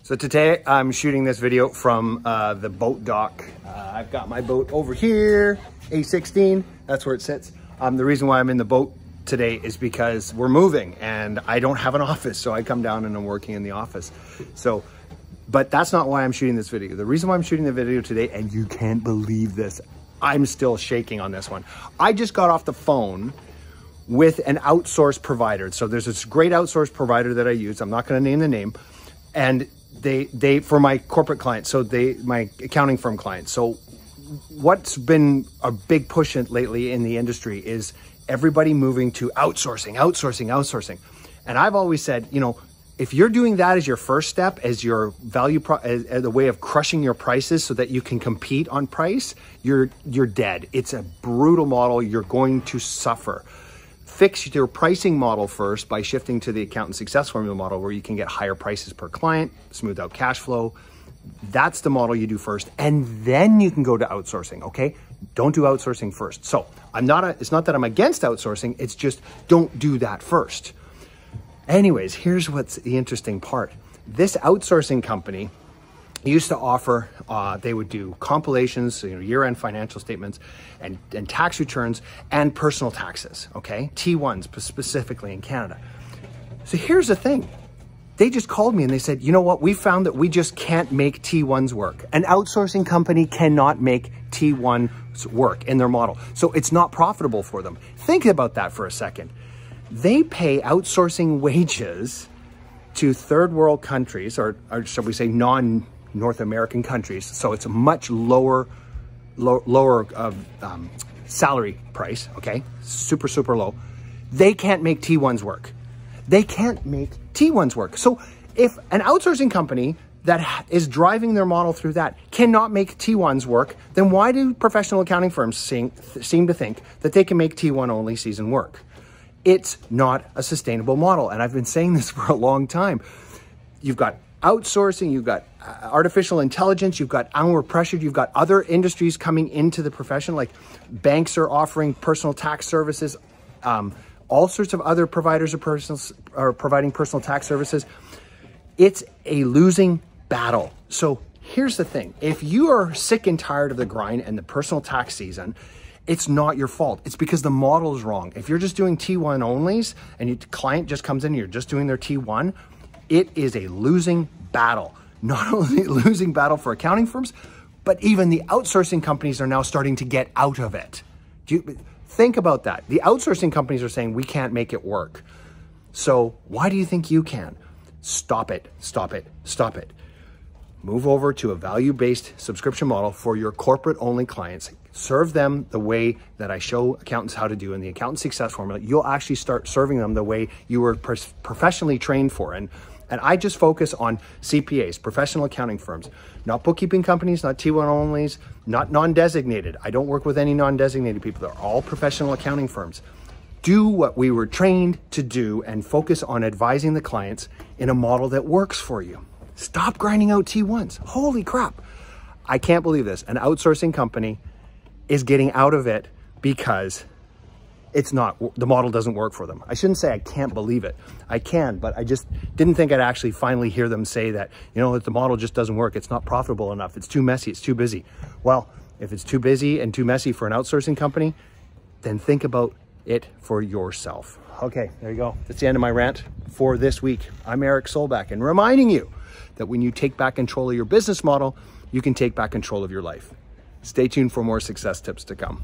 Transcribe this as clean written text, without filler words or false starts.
So today I'm shooting this video from the boat dock. I've got my boat over here, A16, that's where it sits. The reason why I'm in the boat today is because we're moving and I don't have an office, so I come down and I'm working in the office. So, but that's not why I'm shooting this video. The reason why I'm shooting the video today, and you can't believe this, I'm still shaking on this one. I just got off the phone with an outsourced provider. So there's this great outsourced provider that I use. I'm not gonna name the name. And they for my corporate clients, so my accounting firm clients. So what's been a big push lately in the industry is everybody moving to outsourcing. And I've always said, you know, if you're doing that as your first step, as your value, as a way of crushing your prices so that you can compete on price, you're dead. It's a brutal model. You're going to suffer. Fix your pricing model first by shifting to the accountant success formula model, where you can get higher prices per client, smooth out cash flow. That's the model you do first, and then you can go to outsourcing, okay? Don't do outsourcing first. So it's not that I'm against outsourcing, it's just don't do that first. Anyways, here's what's the interesting part. This outsourcing company used to offer, they would do compilations, you know, year-end financial statements and tax returns and personal taxes, okay? T1s specifically in Canada. So here's the thing. They just called me and they said, you know what? We found that we just can't make T1s work. An outsourcing company cannot make T1s work in their model. So it's not profitable for them. Think about that for a second. They pay outsourcing wages to third world countries, or shall we say non-North American countries. So it's a much lower salary price, okay? Super low. They can't make T1s work. They can't make T1s work. So if an outsourcing company that is driving their model through that cannot make T1s work, then why do professional accounting firms seem to think that they can make T1 only season work? It's not a sustainable model. And I've been saying this for a long time. You've got outsourcing, you've got artificial intelligence, you've got downward pressure, you've got other industries coming into the profession, like banks are offering personal tax services, all sorts of other providers are providing personal tax services. It's a losing battle. So here's the thing. If you are sick and tired of the grind and the personal tax season, it's not your fault. It's because the model is wrong. If you're just doing T1 onlys and your client just comes in and you're just doing their T1, it is a losing battle. Not only a losing battle for accounting firms, but even the outsourcing companies are now starting to get out of it. Think about that. The outsourcing companies are saying we can't make it work. So why do you think you can? Stop it. Move over to a value-based subscription model for your corporate-only clients. Serve them the way that I show accountants how to do in the accountant success formula. You'll actually start serving them the way you were professionally trained for. And I just focus on CPAs, professional accounting firms, not bookkeeping companies, not T1 onlys, not non-designated. I don't work with any non-designated people. They're all professional accounting firms. Do what we were trained to do and focus on advising the clients in a model that works for you. Stop grinding out T1s. Holy crap. I can't believe this. An outsourcing company is getting out of it because the model doesn't work for them. I shouldn't say I can't believe it. I can, but I just didn't think I'd actually finally hear them say that, you know, that the model just doesn't work. It's not profitable enough. It's too messy. It's too busy. Well, if it's too busy and too messy for an outsourcing company, then think about it for yourself. Okay, there you go. That's the end of my rant for this week. I'm Eric Solback, and reminding you that when you take back control of your business model, you can take back control of your life. Stay tuned for more success tips to come.